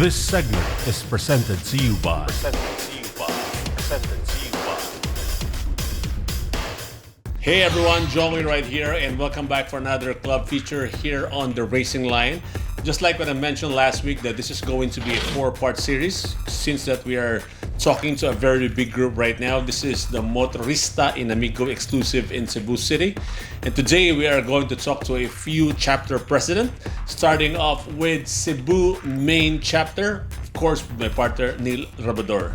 This segment is presented to you by Hey everyone, Joey right here, and welcome back for another club feature here on the Racing Line. Just like what I mentioned last week, that this is going to be a 4-part series. Since that we are talking to a very big group right now, this is the Motorista Inamigo exclusive in Cebu City. And today we are going to talk to a few chapter president, starting off with Cebu main chapter, of course, with my partner Neil Rabador.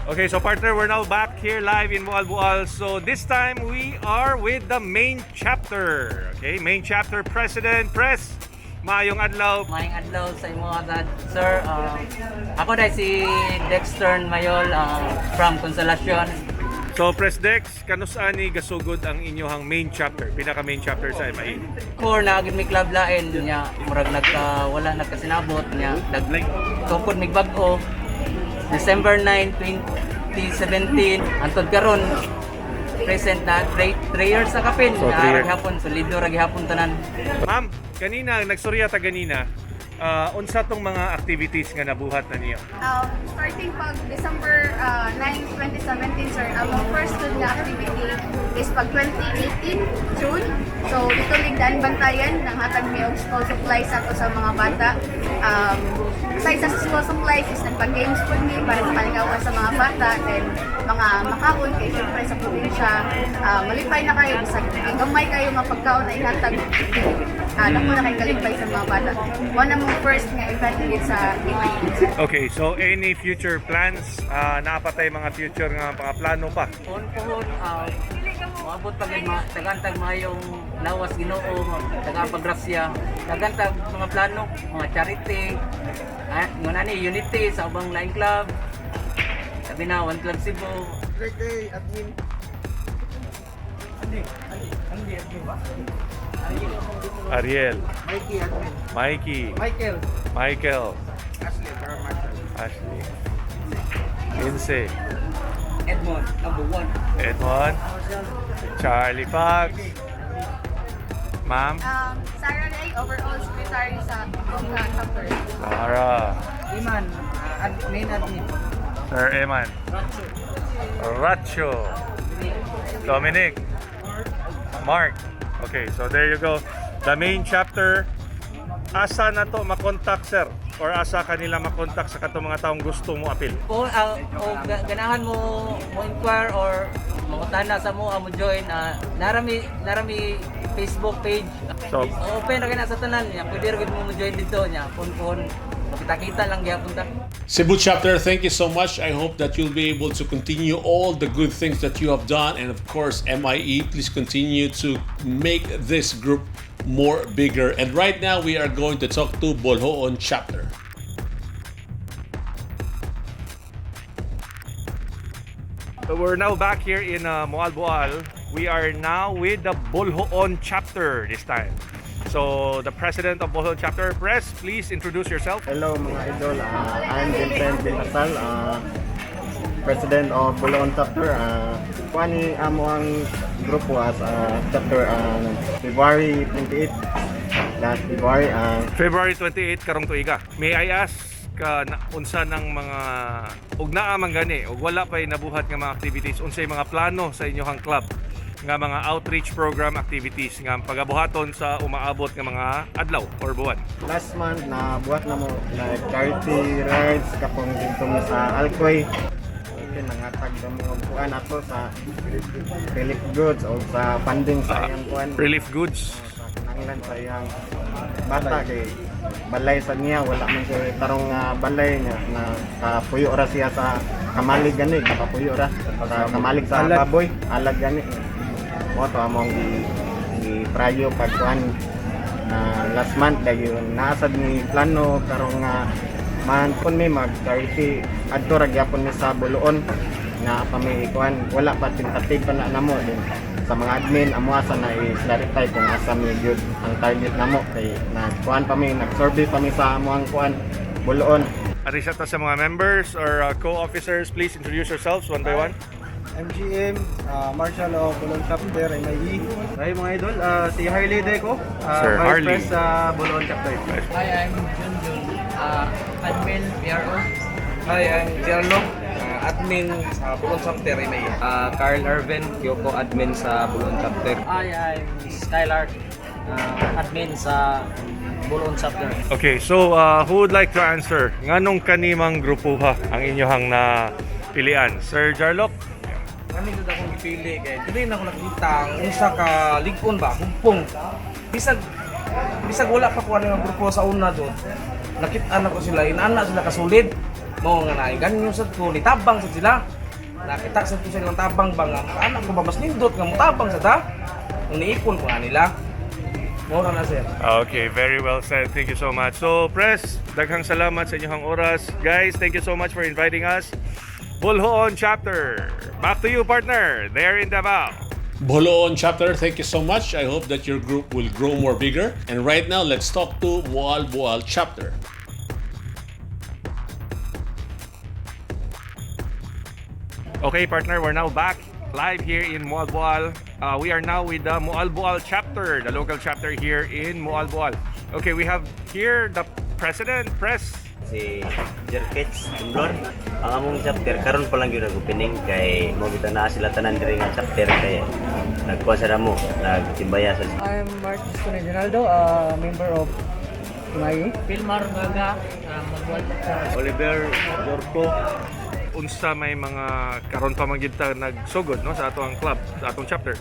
Okay, so partner, we're now back here live in Moalboal. So this time we are with the main chapter. Okay, main chapter president, Pres. Maayong adlaw. Maayong adlaw sa imo agad, sir. Ako dahil si Dexter Mayol from Consolacion. So Pres Dex, kanusaan ni gasugod ang inyong main chapter, pinaka main chapter sa MIA? Core na agad may club lain niya, murag wala nagkasinabot niya. Tungkol mig bag-o. December 9, 2017, antod karon present na 3 years na kapin. So, 3 years. Hapon, solido ra gihapon tanan. Ma'am, kanina nagsurya ta ganina. Unsa tong mga activities nga nabuhat na niyo? Starting pag December 9, 2017, sir, ang first June na activity is pag 2018 June. So, dito ligdaan bantayan ng hatag may school supplies ato sa mga bata. Aside sa school supplies is nagpag-games po ni para sa paligawan sa mga bata. Then, mga makakon kayo syempre sa probinsya. Malipay na kayo, gamay kayo nga pagkaon na ihatag. Naku na kayo kalipay sa mga bata. One among first nga event din sa MIA. Okay, so any future plans? Naapatay mga future nga mga plano pa? Pohon, maabot pa gid tagantag mayong lawas Ginoo, tagapagrasya, tagantag mga plano, mga charity, ngon ani unity sa ubang line club. Sabi na One Club Cebu. Great day, admin. Andi admin ba? Ariel, Mikey admin. Mikey, Michael. Ashley, Ashley. Lindsay, Edmond, number 1. Edmond, Charlie Fox, Ma'am, Sarah Lay, overall secretary sa Bojoon Chapters. Sarah, Iman, main admin. Sir Eman, Racho, Dominic, Mark. Okay, so there you go. The main chapter. Asa na to makontak, sir? Or asa kanila makontak sa katong mga taong gusto mo apil? O ganahan mo inquire or mangutana sa mo join, narami Facebook page. So, Open ra gana sa tanan niya, pwede ra gid mo join dito niya. Kun kita-kita lang gyapon ta. Cebu chapter, thank you so much. I hope that you'll be able to continue all the good things that you have done. And of course, MIE, please continue to make this group more bigger. And right now, we are going to talk to Boljoon chapter. So we're now back here in Moalboal. We are now with the Boljoon chapter this time. So the president of Boljoon chapter, Press, please introduce yourself. Hello mga idol, I'm Vincent Binasal, president of Boljoon chapter. Kuani amo ang grupo as chapter February 28 last February. February 28 karong tuiga. May I ask ka unsa ng mga ug naa man gani ug wala pay nabuhat nga mga activities, unsay mga plano sa inyong club nga mga outreach program activities nga pagabuhaton sa umaabot nga mga adlaw or buwan? Last month na buhat na mo like charity rides kapong dito mo sa Alcoy. Okay, nangatag na mo kuan ato sa relief goods o sa funding sa iyang kuan. Relief goods. Sa kinahanglan sa iyang bata kay balay sa niya, wala man siya tarong balay niya na kapuyo ra siya sa kamalig gani, kapuyo ra sa kamalig sa baboy, alag gani. Mo to among i-prayo pagkuan last month dayon naasad ni plano karong man kun may mag charity adto ra gyapon ni sa Boljoon na pamikuan wala pa tentative pa na namo din sa mga admin amo asa na i-clarify kung asa mi gyud ang target namo kay nagkuan pa mi nag-survey pa mi sa amo ang kuan Boljoon. Arisa ta sa mga members or co-officers, please introduce yourselves one by one. MGM, Marshall of Boljoon Chapter, MIE. Hi mga idol, si Harley Deco, Sir Vice Harley. Pres sa Boljoon Chapter. Hi, I'm Junjun, admin BEROL. Hi, I'm Gianlo, admin sa Boljoon Chapter. May Carl Irvin, Kyoko admin sa Boljoon Chapter. Hi, I'm Skylar, admin sa Boljoon Chapter. Okay, so who would like to answer? Nganong kanimang grupuha ang inyohang na pilian? Sir Jarlock? Kami doon akong ipili kay dili na ako nakita ang usa ka ligon ba, humpong. Bisag wala pa ko ang grupo sa una doon. Nakita ko sila, inana sila kasulid. Mao nga naay ganyo sa ko nitabang sa sila. Nakita sa to sila ng tabang ba nga anak ko ba mas nindot nga mutabang sa ta. Kung niipon ko nga nila. Mao na sir. Okay, very well said. Thank you so much. So, Press, daghang salamat sa inyong oras. Guys, thank you so much for inviting us. Boljoon Chapter, back to you, partner, there in Davao. Boljoon Chapter, thank you so much. I hope that your group will grow more bigger. And right now, let's talk to Moalboal Chapter. Okay, partner, we're now back live here in Moalboal. We are now with the Moalboal Chapter, the local chapter here in Moalboal. Okay, we have here the president, Press. Si Jerkets Tumblor. Ang among chapter karon pa lang gyud nag-opening kay mo kita na sila tanan diri nga chapter kay nagkuha sa damo, nagtimbaya sa I'm Marcus Ronaldo, member of MIE. Pilmar Gaga, Oliver Jorko. Unsa may mga karon pa man gyud ta nagsugod no sa atong club, sa atong chapter.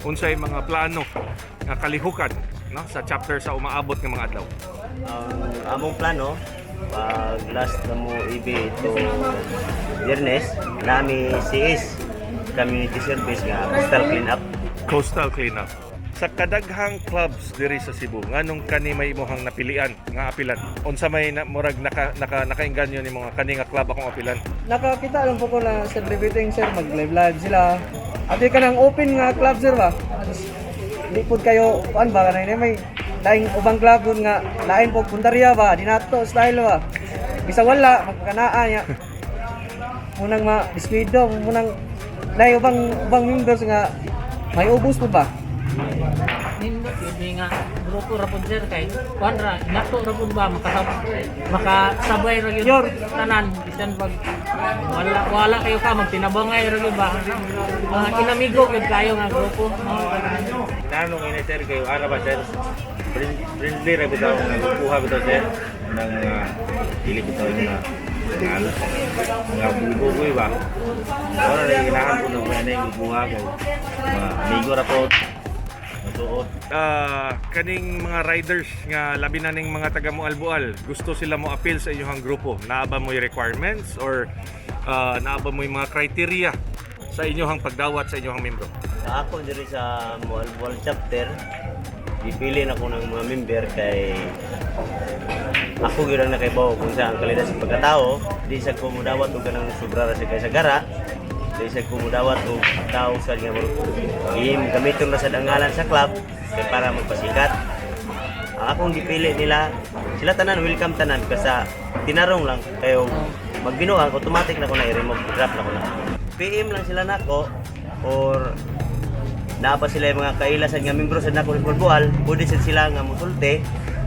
Unsay mga plano nga kalihukan no sa chapter sa umaabot nga mga adlaw. Ang among plano pag last na mo ibi ito Biyernes nami CS community service nga coastal cleanup. Coastal cleanup. Sa kadaghang clubs diri sa Cebu, nganong kani may imong napilian nga apilan? Unsa may murag nakainganyo ni mga kani nga club akong apilan? Nakakita lang po ko na celebrating sir, mag-live sila. Ati ka ng open nga club sir ba? Hindi po kayo, kuan ba, kanina may laing ubang club dun nga, lain po puntarya ba, dinato style ba. Bisa wala, magkanaan niya. Munang ma-despido, munang laing ubang members nga, may ubos po ba? Nindot yun nga grupo rapod sir kay kuan ra nato rapod ba makasabay ra yun tanan bisan pag wala kayo ka magtinabangay ra yun ba inamigo gyud kayo nga grupo. Nanong ini sir kayo ara ba sir? Friendly ra bitaw nga kuha bitaw sir nang dili bitaw nga nga bugoy ba. Ora na ginahan ko na wala na kuha ko. Amigo ra po. Kaning mga riders nga labi na ning mga taga Moalboal, gusto sila mo appeal sa inyong grupo. Naaba mo yung requirements or naaba mo yung mga criteria sa inyong pagdawat sa inyong membro? Ako diri sa Moalboal Chapter, ipili na ko ng mga member kay ako gyud ang nakaibaw kung saan ang kalidad sa pagkatao. Di sa ko mudawat og kanang sobra ra kay sa gara. Di sa ko mudawat og tao sa nga gamiton na sa dangalan sa club kay para magpasikat. Ang akong gipili nila, sila tanan welcome tanan kasi tinarong lang kayo magbinuang automatic na ko na i-remove drop na ko na. PM lang sila nako or naapa sila yung mga kailasan nga membro sa nako Moalboal, pwede sila nga musulti,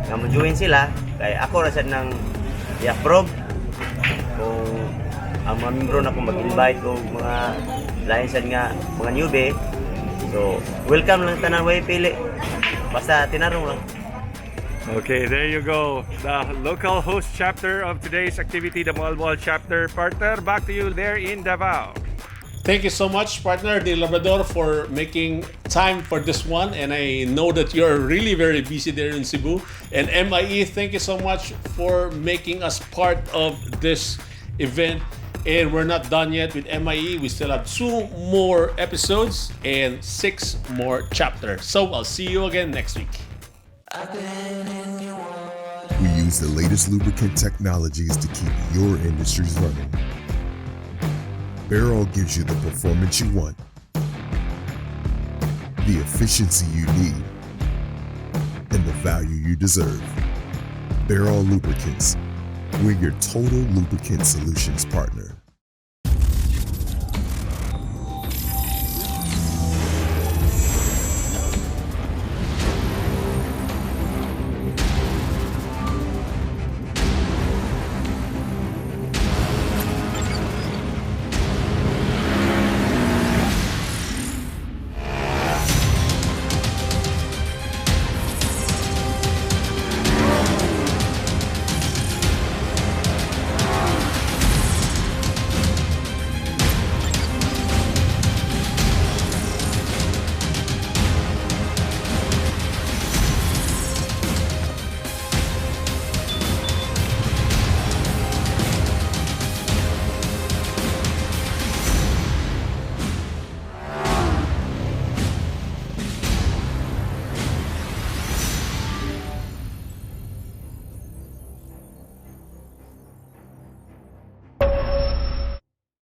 nga mo-join sila kay ako ra sad nang i-approve kung ang mga membro na kung mag-invite ko mga lain sad nga mga newbie. So, welcome lang tanan way pili. Basta tinarong lang. Okay, there you go. The local host chapter of today's activity, the Moalboal Chapter. Partner, back to you there in Davao. Thank you so much, partner De Labrador, for making time for this one. And I know that you're really very busy there in Cebu. And MIE, thank you so much for making us part of this event. And we're not done yet with MIE. We still have 2 more episodes and 6 more chapters. So I'll see you again next week. We use the latest lubricant technologies to keep your industries running. BEROL gives you the performance you want, the efficiency you need, and the value you deserve. BEROL Lubricants, we're your total lubricant solutions partner.